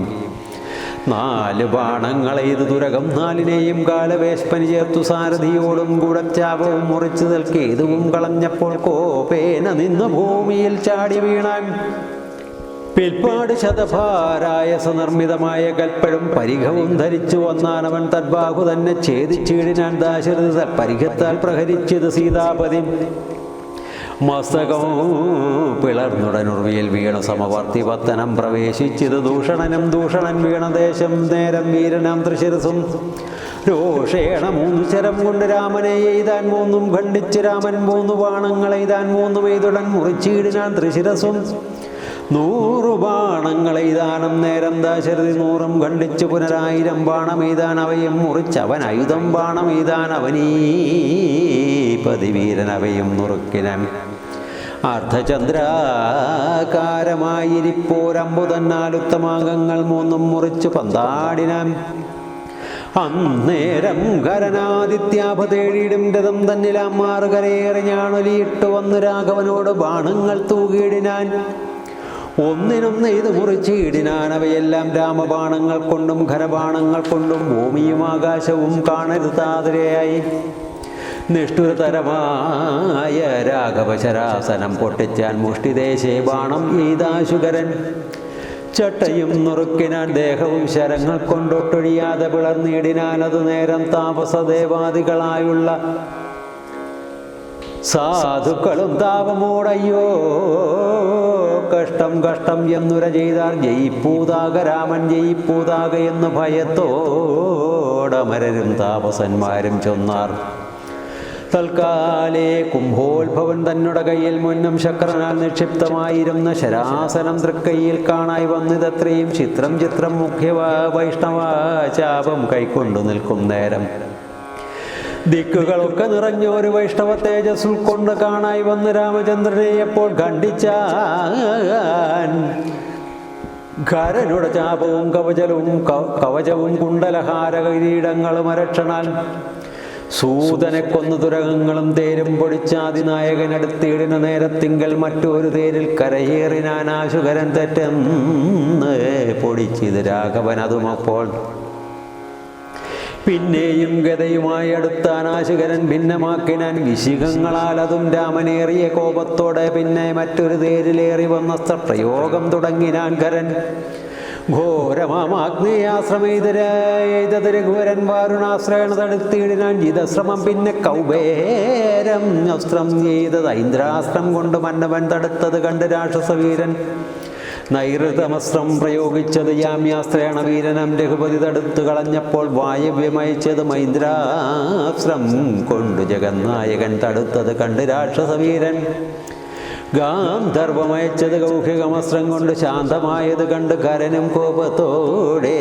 4 ബാണങ്ങളെ ഇത് തുരകം 4നെയും കാലവേശ്പനി ചേർത്തു സാരഥിയോടും ഗുഡച്ചാപവും മുറിച്ചു നിൽക്കേതുവും കളഞ്ഞപ്പോൾ കോപേന നിന്ന് ഭൂമിയിൽ ചാടി വീണാൻ. പിൽപ്പാട് ശതഭാരായ സനർമ്മിതമായ കൽപ്പഴും പരിഘവും ധരിച്ചു വന്നാനവൻ തദ്ബാഹു തന്നെ ഛേദിച്ചീടിനാൻ. ദാശരഥ പരിഘത്താൽ പ്രഹരിച്ചത് സീതാപതി മസ്തകവും പിളർന്നുടനുർവിയിൽ വീണ സമവർത്തി പത്തനം പ്രവേശിച്ചത് ദൂഷണനും. ദൂഷണൻ വീണ ദേശം നേരം വീരനാം തൃശിരസും രോഷേണ 3 ശരം കൊണ്ട് രാമനെ എയ്താൻ 3 ഖണ്ഡിച്ച് രാമൻ 3 ബാണങ്ങൾ എയ്താൻ 3 എയ്തുടൻ മുറിച്ചീടിനാൻ തൃശിരസും. 100 ബാണങ്ങൾ എയ്താനും നേരം ദാശരഥി 100 ഖണ്ഡിച്ച് പുനരായിരം ബാണം എയ്താൻ അവയും മുറിച്ചവൻ ആയുധം ബാണം എയ്താൻ അവനീപതി വീരൻ അവയും നുറുക്കിനാൻ. അർദ്ധചന്ദ്രാകാരമായിരിപ്പോരമ്പു തന്നാൽ ഉത്തമാംഗങ്ങൾ 3 മുറിച്ചു പന്താടിനാൻ. അന്നേരം കരനാദിത്യാഭതേടിയിടും രഥം തന്നിലാമാറ് കരയേറിഞ്ഞാണൊലിയിട്ടു വന്നു രാഘവനോട് ബാണങ്ങൾ തൂകിയിടിനാൻ. ഒന്നിനൊന്ന് ഇത് മുറിച്ചിടിനാൻ. അവയെല്ലാം രാമബാണങ്ങൾ കൊണ്ടും ഖരബാണങ്ങൾ കൊണ്ടും ഭൂമിയും ആകാശവും കാണരുതാതിരയായി. നിഷ്ഠുരതരമായ രാഘവശരാസനം പൊട്ടിച്ചാൻ മുഷ്ടിദേശേ ബാണം എയ്താശുകരൻ. ചട്ടയും നുറുക്കിനാൻ ദേഹവും ശരങ്ങൾ കൊണ്ടൊട്ടൊഴിയാതെ പിളർന്നിടിനാൻ. അത് നേരം താപസദേവാദികളായുള്ള സാധുക്കളും താപമോടയ്യോ കഷ്ടം കഷ്ടം എന്നുര ചെയ്താർ. ജയിപ്പൂതാക രാമൻ ജയിപ്പൂതാക എന്ന് ഭയത്തോടമരരും താപസന്മാരും ചൊന്നാർ. തൽക്കാലേ കുംഭോത്ഭവൻ തന്നുടെ കയ്യിൽ മുന്നം ശക്രനാൽ നിക്ഷിപ്തമായിരുന്ന ശരാസനം തൃക്കൈയിൽ കാണായി വന്നിതത്രയും ചിത്രം ചിത്രം മുഖ്യ വൈഷ്ണവാചാപം കൈക്കൊണ്ടു നിൽക്കും നേരം ദിക്കുകളൊക്കെ നിറഞ്ഞൊരു വൈഷ്ണവ തേജസ് ഉൾക്കൊണ്ട് കാണായി വന്ന് രാമചന്ദ്രനെ എപ്പോൾ ഖണ്ഡിച്ചാൻ. ഖരനുടെ ചാപവും കവചവും കുണ്ടലഹാര കിരീടങ്ങളും അരക്ഷണാൽ സൂതനെ കൊന്നു തുരകങ്ങളും തേരും പൊടിച്ചാതിനായകനടുത്തിടിന നേരത്തിങ്കൽ മറ്റൊരു തേരിൽ കരയേറിനാൻ. ആശുകരൻ തെറ്റെന്ന് പൊടിച്ചിത് രാഘവൻ അതുമപ്പോൾ. പിന്നെയും ഗതയുമായി അടുത്താൻ ആശുകരൻ ഭിന്നമാക്കിനാൻ. വിശിഖങ്ങളാൽ അതും രാമനേറിയ കോപത്തോടെ പിന്നെ മറ്റൊരു തേരിലേറി വന്ന പ്രയോഗം തുടങ്ങിനാൻ. കരൻ ഘോരമാഗ്നേയാശ്രമേതത് രഘുവരൻ വാരുണാശ്രയണ തടുത്തിടിനാൻ. ജിതശ്രമം പിന്നെ കൗബേരം അസ്ത്രം ചെയ്തത് ഐന്ദ്രാസ്ത്രം കൊണ്ട് മന്നവൻ തടുത്തത് കണ്ട് രാക്ഷസവീരൻ നൈഋതമസ്ത്രം പ്രയോഗിച്ചത് യാമ്യാസ്ത്രേണ വീരനം രഘുപതി തടുത്തു കളഞ്ഞപ്പോൾ വായവ്യമയച്ചത് മൈന്ദ്രാസ്ത്രം കൊണ്ട് ജഗന്നായകൻ തടുത്തത് കണ്ട് രാക്ഷസവീരൻ ഗാന്ധർവമയച്ചത് ഗൗഹികമസ്ത്രം കൊണ്ട് ശാന്തമായത് കണ്ട് കരനും കോപത്തോടെ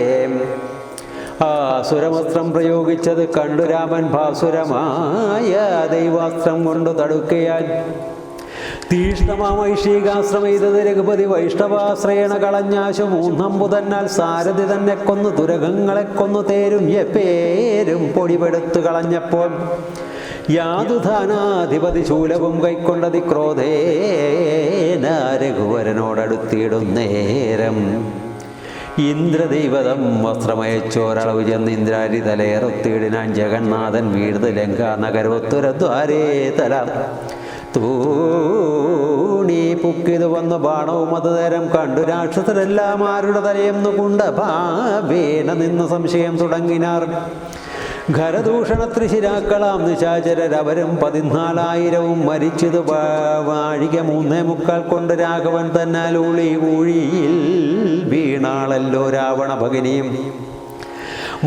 ആസുരമസ്ത്രം പ്രയോഗിച്ചത് കണ്ടു രാമൻ ഭാസുരമായ ദൈവാസ്ത്രം കൊണ്ട് തടുക്കയാൽ. തീഷ്ണമാമൈഷീകാശ്രമം ചെയ്തത് രഘുപതി വൈഷ്ണവാശ്രയണ കളഞ്ഞാശു 3 തന്നാൽ സാരഥി തന്നെ കൊന്നു തുരകങ്ങളെ കൊന്നു തേരും പേരും പൊടിപെടുത്തു കളഞ്ഞപ്പോൾ യാതുധാനാധിപതി ശൂലവും കൈക്കൊണ്ടതി ക്രോധേന രഘുവരനോടടുത്തിടും നേരം ഇന്ദ്രദൈവതം വസ്ത്രമയച്ചോരളവ് ചെന്ന് ഇന്ദ്രാരി തലയേറൊത്തിയിടിനാൻ. ജഗന്നാഥൻ വീഴ്ത് ലങ്കാ നഗരോത്തുരദ്വാരേ തല തൂണി പൊക്കിയത് വന്ന് ബാണവും അത് നേരം കണ്ടു രാക്ഷസരെല്ലാം ആരുടെ തലയെന്നു കുണ്ടഭാവേന നിന്ന് സംശയം തുടങ്ങിനാർ. ഖരദൂഷണ ത്രിശിരാക്കളാം നിശാചരരവരും 14,000 മരിച്ചത് വാഴിക 3.25 കൊണ്ട് രാഘവൻ തന്നാൽ ഊഴിയിൽ വീണാളല്ലോ രാവണ ഭഗിനിയും.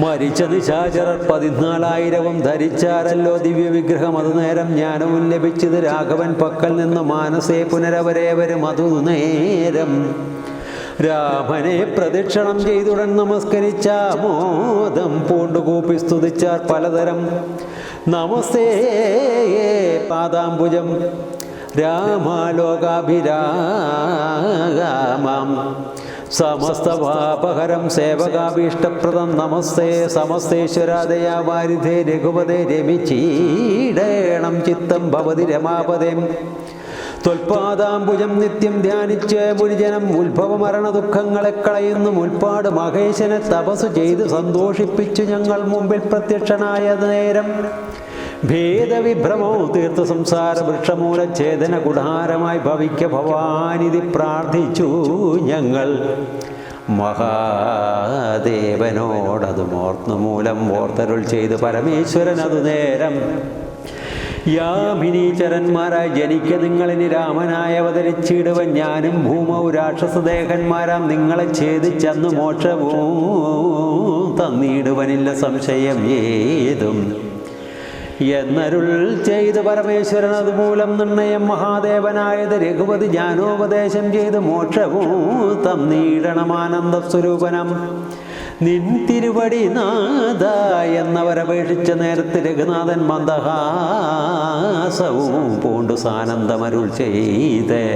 മരിച്ച നിശാചരർ 14,000 ധരിച്ചാരല്ലോ ദിവ്യവിഗ്രഹം. അത് നേരം ജ്ഞാനവും ലഭിച്ചത് രാഘവൻ പക്കൽ നിന്ന് മാനസേ പുനരവരേവരും അതു നേരം രാമനെ പ്രദക്ഷിണം ചെയ്തുടൻ നമസ്കരിച്ച മോദം പൂണ്ടുകൂപ്പി സ്തുതിച്ചാർ പലതരം. നമസ്തേ പാദാംബുജം രാമാലോകാഭിരാമാം സമസ്തപാപഹരം സേവകാഭീഷ്ടപ്രദം. നമസ്തേ സമസ്തേശ്വരാദയാ വാരിധേ രഘുപതേ രമിച്ചീടേണം ചിത്തം ഭവതി രമാപദേ. ത്വൽപാദാംബുജം നിത്യം ധ്യാനിച്ച് മുനിജനം ഉത്ഭവമരണ ദുഃഖങ്ങളെ കളയുന്നു. മുൽപ്പാട് മഹേശനെ തപസ് ചെയ്ത് സന്തോഷിപ്പിച്ചു ഞങ്ങൾ മുമ്പിൽ പ്രത്യക്ഷനായ നേരം. ഭേദവിഭ്രമോ തീർത്ഥ സംസാര വൃക്ഷമൂലഛേദന കുടാരമായി ഭവിക്ക ഭവാനിധി പ്രാർത്ഥിച്ചു ഞങ്ങൾ. മഹാദേവനോടതു മോർന്നു മൂലം ഓർത്തരുൾ ചെയ്ത് പരമേശ്വരൻ അതു നേരം. യാമിനീചരന്മാരായി ജനിക്ക നിങ്ങളിനി രാമനായി അവതരിച്ചിടുവൻ. ഞാനും ഭൂമൗ രാക്ഷസദേഹന്മാരാം നിങ്ങളെ ഛേദിച്ചന്ന് മോക്ഷവും തന്നിടുവനില്ല സംശയം ഏതും എന്നരുൾ ചെയ്ത് പരമേശ്വരൻ അതുമൂലം നിർണയം. മഹാദേവനായത് രഘുപതി ജ്ഞാനോപദേശം ചെയ്ത് മോക്ഷവും തന്നിടണമാനന്ദ സ്വരൂപനം. നിൻ തിരുവടി നാഥ എന്നവരപേക്ഷിച്ച നേരത്ത് രഘുനാഥൻ മന്ദഹാസവും പൂണ്ടു സാനന്ദമരുൾ ചെയ്തേ.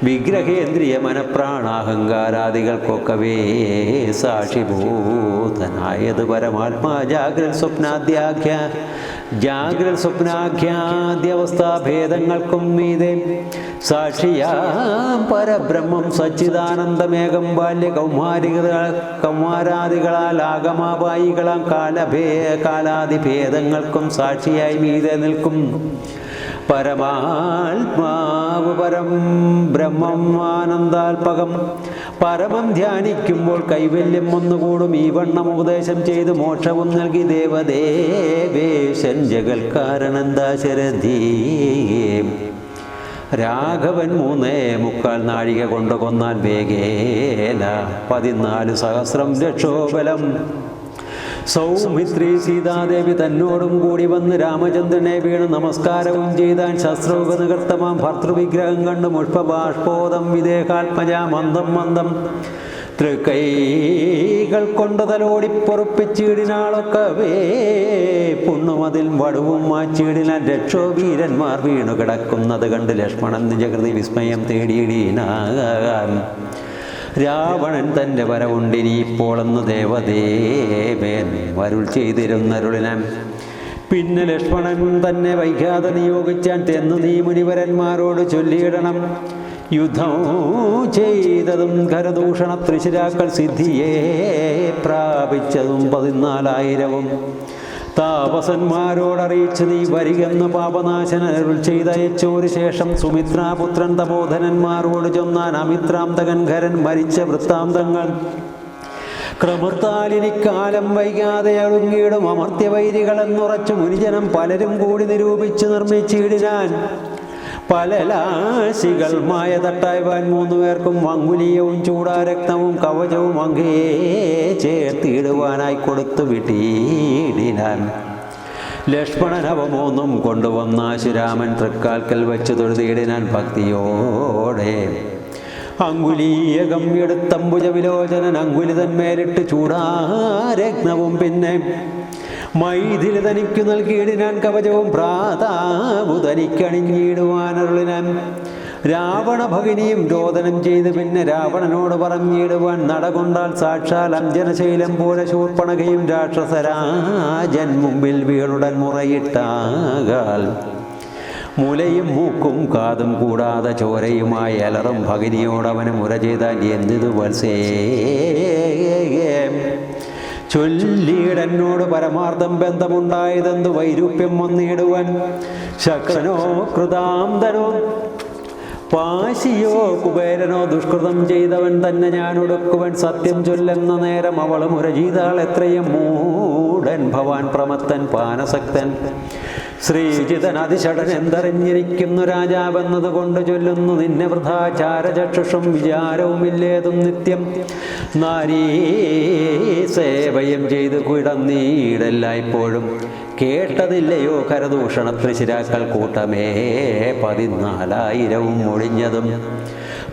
വിഗ്രഹേന്ദ്രിയ മനപ്രാണാഹങ്കാരാദികൾക്കൊക്കവേ സാക്ഷിഭൂതനായത് പരമാത്മാ ജാഗ്രത സ്വപ്നാഖ്യാദ്യവസ്ഥാഭേദങ്ങൾക്കും മീതെ സാക്ഷിയാം പരബ്രഹ്മം സച്ചിദാനന്ദമേകം. ബാല്യ കൗമാരാദികളാൽ ആഗമാപായികളാം കാലാദിഭേദങ്ങൾക്കും സാക്ഷിയായി മീതെ നിൽക്കും പരമാത്മാവ് പരം ബ്രഹ്മം ആനന്ദാത്മകം. പരമം ധ്യാനിക്കുമ്പോൾ കൈവല്യം ഒന്നുകൂടും. ഈ വണ്ണം ഉപദേശം ചെയ്ത് മോക്ഷവും നൽകി ദേവദേവേശൻ ജഗൽക്കാരണൻ ദാശരഥി. രാഘവൻ 3.25 നാഴിക കൊണ്ട് കൊന്നാൽ വേഗേല 14,000 രക്ഷോബലം. സൗമിത്രി സീതാദേവി തന്നോടും കൂടി വന്ന് രാമചന്ദ്രനെ വീണ് നമസ്കാരവും ചെയ്താൻ. ശസ്ത്രൗക നികർത്തമാം ഭർത്തൃവിഗ്രഹം കണ്ട് മുഷ്പബാഷ്പോദം വിദേഹാത്മജ മന്ദം മന്ദം തൃക്കൈകൾ കൊണ്ട് തലോടിപ്പൊറുപ്പിച്ചിടിനാളൊക്കവേ പുണ്ണുമതിൽ വടുവും മാച്ചിടിനാൽ. രക്ഷോവീരന്മാർ വീണു കിടക്കുന്നത് കണ്ട് ലക്ഷ്മണൻ നിജകൃതി വിസ്മയം തേടിയിടീനാകാൻ. രാവണൻ തൻ്റെ വരവുണ്ടിനിപ്പോളെന്ന് ദേവദേവൻ വരുൾ ചെയ്തിരുന്നരുളിനാൻ. പിന്നെ ലക്ഷ്മണൻ തന്നെ വൈകാതെ നിയോഗിച്ചാൻ. തെന്നു നീ മുനിവരന്മാരോട് ചൊല്ലിയിടണം. യുദ്ധം ചെയ്തതും ഖരദൂഷണ ത്രിശിരാക്കൾ സിദ്ധിയെ പ്രാപിച്ചതും 14,000. താപസന്മാരോടറിയിച്ച് നീ വരികെന്ന് പാപനാശനരുൾ ചെയ്തയച്ചോരു ശേഷം സുമിത്രാപുത്രൻ തപോധനന്മാരോട് ചൊന്നാൻ. അമിത്രാന്തകൻ ഖരൻ മരിച്ച വൃത്താന്തങ്ങൾ ക്രമത്താലിനിക്കാലം വൈകാതെ അളുങ്ങിയിടും. അമർത്യവൈരികളെന്നുറച്ചു മുനിജനം പലരും കൂടി നിരൂപിച്ച് നിർമ്മിച്ചിടിനാൻ. പലലാശികൾ മായ തട്ടായ്വാൻ 3 പേർക്കും അങ്കുലീയവും ചൂടാരക്തവും കവചവും അങ്ങേ ചേർത്തിടുവാനായി കൊടുത്തു വിട്ടീടിനാൻ. ലക്ഷ്മണൻ അവ 3 കൊണ്ടുവന്നാശുരാമൻ തൃക്കാൽക്കൽ വെച്ച് തൊഴുതിയിടിനാൻ ഭക്തിയോടെ. അങ്കുലീയകം എടുത്തമ്പുജ വിലോചനൻ അങ്കുലിതന്മേലിട്ട് ചൂടാരത്നവും പിന്നെ മൈഥിലി തനിക്കു നൽകിയിടിനാൻ. കവചവും ഭ്രാതാവു തനിക്കണിഞ്ഞിടുവാനരുളിനാൻ. രാവണ ഭഗിനിയും രോദനം ചെയ്ത് പിന്നെ രാവണനോട് പറഞ്ഞിടുവാൻ. നടകൊണ്ടാൽ സാക്ഷാൽ അഞ്ജനശൈലം പോലെ ശൂർപ്പണകയും രാക്ഷസരാജൻ മുമ്പിൽ വീണുടൻ മുറയിട്ടാകാൽ. മുലയും മൂക്കും കാതും കൂടാതെ ചോരയുമായി അലറും ഭഗിനിയോടവന് മുര ചെയ്താൽ. എന്തിതു വത്സേ ചൊല്ലിയിടന്നോട് പരമാർത്ഥം ബന്ധമുണ്ടായതെന്തു വൈരൂപ്യം വന്നിടുവാൻ. ശക്രനോ കൃതാന്തനോ പാശിയോ കുബേരനോ ദുഷ്കൃതം ചെയ്തവൻ തന്നെ ഞാൻ ഒടുക്കുവൻ സത്യം ചൊല്ലുന്ന നേരം അവളും ഉരചീതാൾ എത്രയും മൂടൻ ഭവാൻ പ്രമത്തൻ പാനസക്തൻ ശ്രീജിതൻ അതിഷടൻ എന്തറിഞ്ഞിരിക്കുന്നു രാജാവെന്നത് കൊണ്ട് ചൊല്ലുന്നു നിന്നെ വൃഥാചാരചക്ഷുഷും വിചാരവുമില്ലേതും നിത്യം നാരീ സേവയം ചെയ്ത് കിടന്നീടെല്ലായ്പ്പോഴും കേട്ടതില്ലയോ കരദൂഷണ തൃശിരാക്കൾ കൂട്ടമേ 14,000 ഒഴിഞ്ഞതും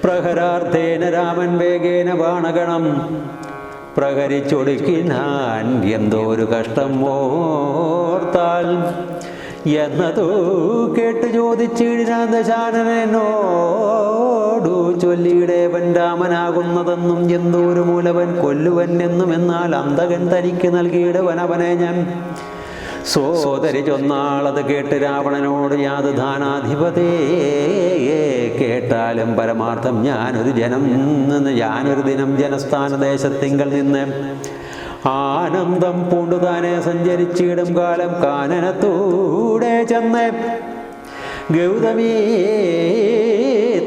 പ്രഹരാർത്ഥേന രാമൻ വേഗേന ബാണഗണം പ്രഹരിച്ചൊടുക്കിനാൻ എന്തോരു കഷ്ടം ഓർത്താൽ എന്നതോ കേട്ട് ചോദിച്ചിടിനാൻ ദശാനനോടു ചൊല്ലിയിടേവൻ രാമനാകുന്നതെന്നും എന്തോരു മൂലവൻ കൊല്ലുവൻ എന്നും എന്നാൽ അന്തകൻ തനിക്ക് നൽകിയിടവൻ അവനെ ഞാൻ സോദരി ചൊന്നാളത് കേട്ട് രാവണനോട് യാത് ധാനാധിപതേ കേട്ടാലും പരമാർത്ഥം ഞാനൊരു ദിനം ജനസ്ഥാനദേശത്തിങ്കൽ നിന്ന് ആനന്ദം പൂണ്ടുതാനെ സഞ്ചരിച്ചിടും കാലം കാനനത്തൂടെ ചെന്ന് ഗൗതമീ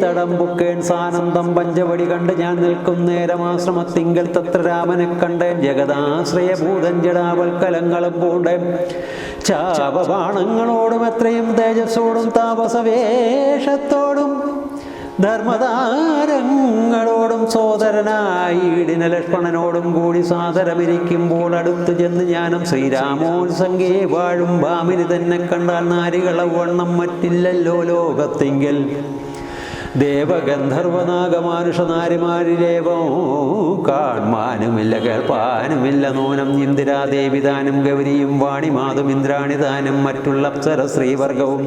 തടംപുക്കേൻ സാനന്ദം പഞ്ചവടി കണ്ട് ഞാൻ നിൽക്കും നേരമാശ്രമത്തിങ്കൽ തത്ര രാമനെ കണ്ടേൻ ജഗദാശ്രയഭൂതൻ ജടാവൽക്കലങ്ങളും പൂണ്ടേൻ ചാപബാണങ്ങളോടും എത്രയും തേജസ്സോടും താപസവേഷത്തോടും ധർമ്മതാരങ്ങളോടും സോദരനായിടിന ലക്ഷ്മണനോടും കൂടി സാദരമിരിക്കുമ്പോൾ അടുത്തു ചെന്ന് ഞാനും ശ്രീരാമോത്സംഗേ വാഴും ഭാമിനി തന്നെ കണ്ടാൽ നാരികള വണ്ണം മറ്റില്ലല്ലോ ലോകത്തിങ്കിൽ ദേവഗന്ധർവനാഗമാനുഷ നാരിമാരിലേവോ കാൺമാനുമില്ല കേൾപ്പാനുമില്ല നൂനം ഇന്ദിരാദേവി താനും ഗൗരിയും വാണിമാതും ഇന്ദ്രാണി താനും മറ്റുള്ള അപ്സര ശ്രീവർഗവും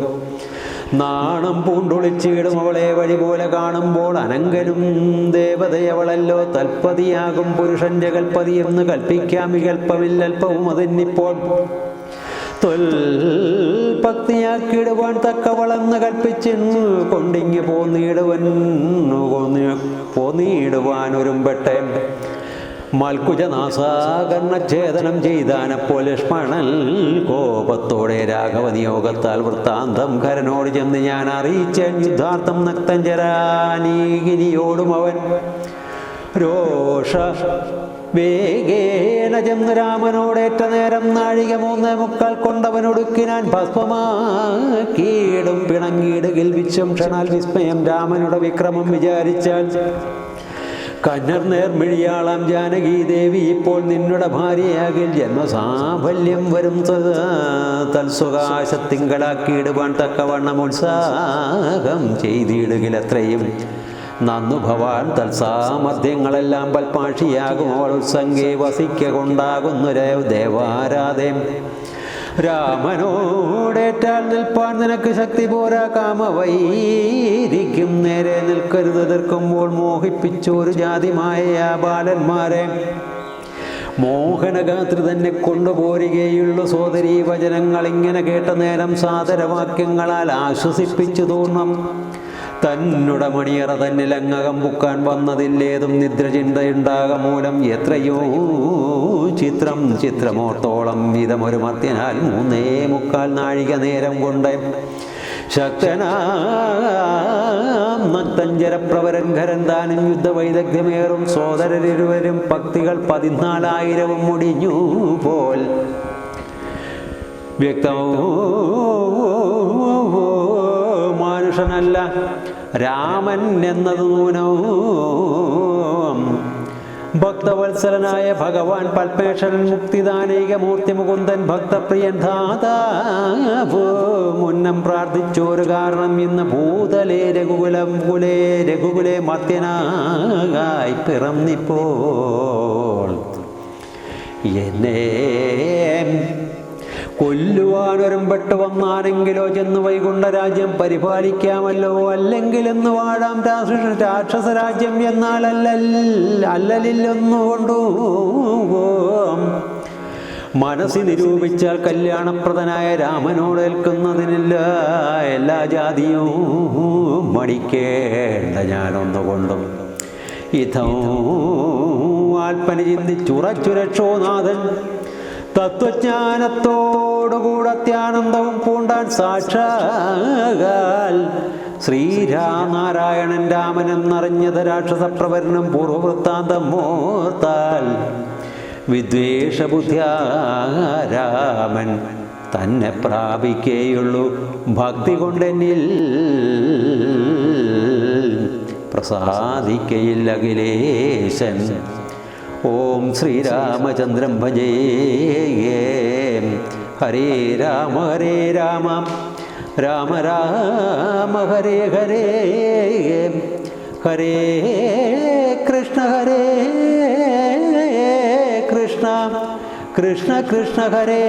നാണം പൂണ്ടൊളിച്ചിടും അവളെ വഴി പോലെ കാണുമ്പോൾ അനങ്കനും ദേവതയവളല്ലോ തൽപതിയാകും പുരുഷന്റെ കൽപ്പതി എന്ന് കൽപ്പിക്കാം വികൽപ്പമില്ലൽപ്പവും അതിന്നിപ്പോൾ ഭക്തിയാക്കിയിടുവാൻ തക്കവളെന്ന് കൽപ്പിച്ച് കൊണ്ടിങ്ങി പോന്നിടുവാൻ ഒരുമ്പെട്ടെ മൽക്കുജനാസാകർണഛേദനം ചെയ്താനപ്പോൾ ലക്ഷ്മണൻ കോപത്തോടെ രാഘവ നിയോഗത്താൽ വൃത്താന്തം ഖരനോട് ചെന്ന് ഞാൻ അറിയിച്ച യുദ്ധാർത്ഥം നക്തഞ്ചരാനീകിനിയോടും അവൻ രോഷ വേഗേന ചെന്ന് രാമനോടേറ്റ നേരം നാഴിക 3.75 കൊണ്ടവനൊടുക്കിനാൻ ഭസ്മമാക്കീടും പിണങ്ങിയിടുകിൽ വിശ്വംഷണാൽ വിസ്മയം രാമനുടെ വിക്രമം വിചാരിച്ചാൽ കന്നർ നേർമിഴിയാളാം ജാനകി ദേവി ഇപ്പോൾ നിന്നുടെ ഭാര്യയാകിൽ ജന്മസാഫല്യം വരും തൽസ്വകാശത്തിങ്കളാക്കിയിടുവാൻ തക്കവണ്ണം ഉത്സാഹം ചെയ്തിടുകിൽ എത്രയും നന്നു ഭവാൻ തൽസാമർഥ്യങ്ങളെല്ലാം പൽപാക്ഷിയാകും അവൾ ഉത്സംഗേ വസിക്ക കൊണ്ടാകുന്നു ദേവാരാധേ രാമനോടേറ്റാൽ നിൽപ്പാൻ നിനക്ക് ശക്തി പോരാ കാമവൈരിക്കും നേരെ നിൽക്കരുത് എതിർക്കുമ്പോൾ മോഹിപ്പിച്ചൊരു ജാതിമായ ബാലന്മാരെ മോഹനഗാത്രി തന്നെ കൊണ്ടുപോരുകയുള്ളു സോദരീ വചനങ്ങൾ ഇങ്ങനെ കേട്ട നേരം സാദരവാക്യങ്ങളാൽ ആശ്വസിപ്പിച്ചു തോന്നും തന്നുടെ മണിയറ തന്നിൽ അങ്ങകം പുക്കാൻ വന്നതില്ലേതും നിദ്രചിന്തയുണ്ടാക മൂലം എത്രയോ ചിത്രമോർത്തോളം വിധമൊരു മർത്യനാൽ 3.75 നാഴിക നേരം കൊണ്ട് ശക്തനാം നക്തഞ്ചരപ്രവരൻഖരൻ താനും യുദ്ധവൈദഗ്ധ്യമേറും സോദരരിരുവരും ഭക്തികൾ 14,000 മുടിഞ്ഞു പോൽ മാനുഷനല്ല രാമൻ എന്നത് നൂനവും ഭക്തവത്സലനായ ഭഗവാൻ പത്മേശ്വരൻ മുക്തിദാനൈക മൂർത്തി മുകുന്ദൻ ഭക്തപ്രിയൻ ധാതാവ് മുന്നം പ്രാർത്ഥിച്ചൊരു കാരണം ഇന്ന് ഭൂതലേ രഘുകുലേ മർത്യനായി പിറന്നിപ്പോൾ എന്നെ കൊല്ലുവാനൊരുമ്പെട്ട് വന്നാണെങ്കിലോ ചെന്ന് വൈകുണ്ഠ രാജ്യം പരിപാലിക്കാമല്ലോ അല്ലെങ്കിൽ എന്ന് വാഴാം രാക്ഷസരാജ്യം എന്നാൽ അല്ലലില്ലൊന്നുകൊണ്ടു മനസ്സി നിരൂപിച്ചാൽ കല്യാണപ്രദനായ രാമനോട് ഏൽക്കുന്നതിനില്ല എല്ലാ ജാതിയും മടിക്കേണ്ട ഞാനൊന്നുകൊണ്ടും ഇതം ആത്മനി ചിന്തിച്ചുറച്ചുരക്ഷോനാഥൻ തത്വജ്ഞാനത്തോടുകൂടെ അത്യാനന്ദവും പൂണ്ടാൻ സാക്ഷാൽ ശ്രീരാനാരായണൻ രാമനെന്നറിഞ്ഞത് രാക്ഷസപ്രവരനും പൂർവവൃത്താന്തം മോർത്താൽ വിദ്വേഷബുദ്ധ്യാ രാമൻ തന്നെ പ്രാപിക്കേയുള്ളൂ ഭക്തി കൊണ്ടെന്നിൽ പ്രസാദിക്കയില്ല അഖിലേശൻ. ഓം ശ്രീരാമചന്ദ്രം ഭജേ. ഹരേ രാമ ഹരേ രാമ രാമ രാമ ഹരേ ഹരേ. ഹരേ കൃഷ്ണ ഹരേ കൃഷ്ണ കൃഷ്ണ കൃഷ്ണ ഹരേ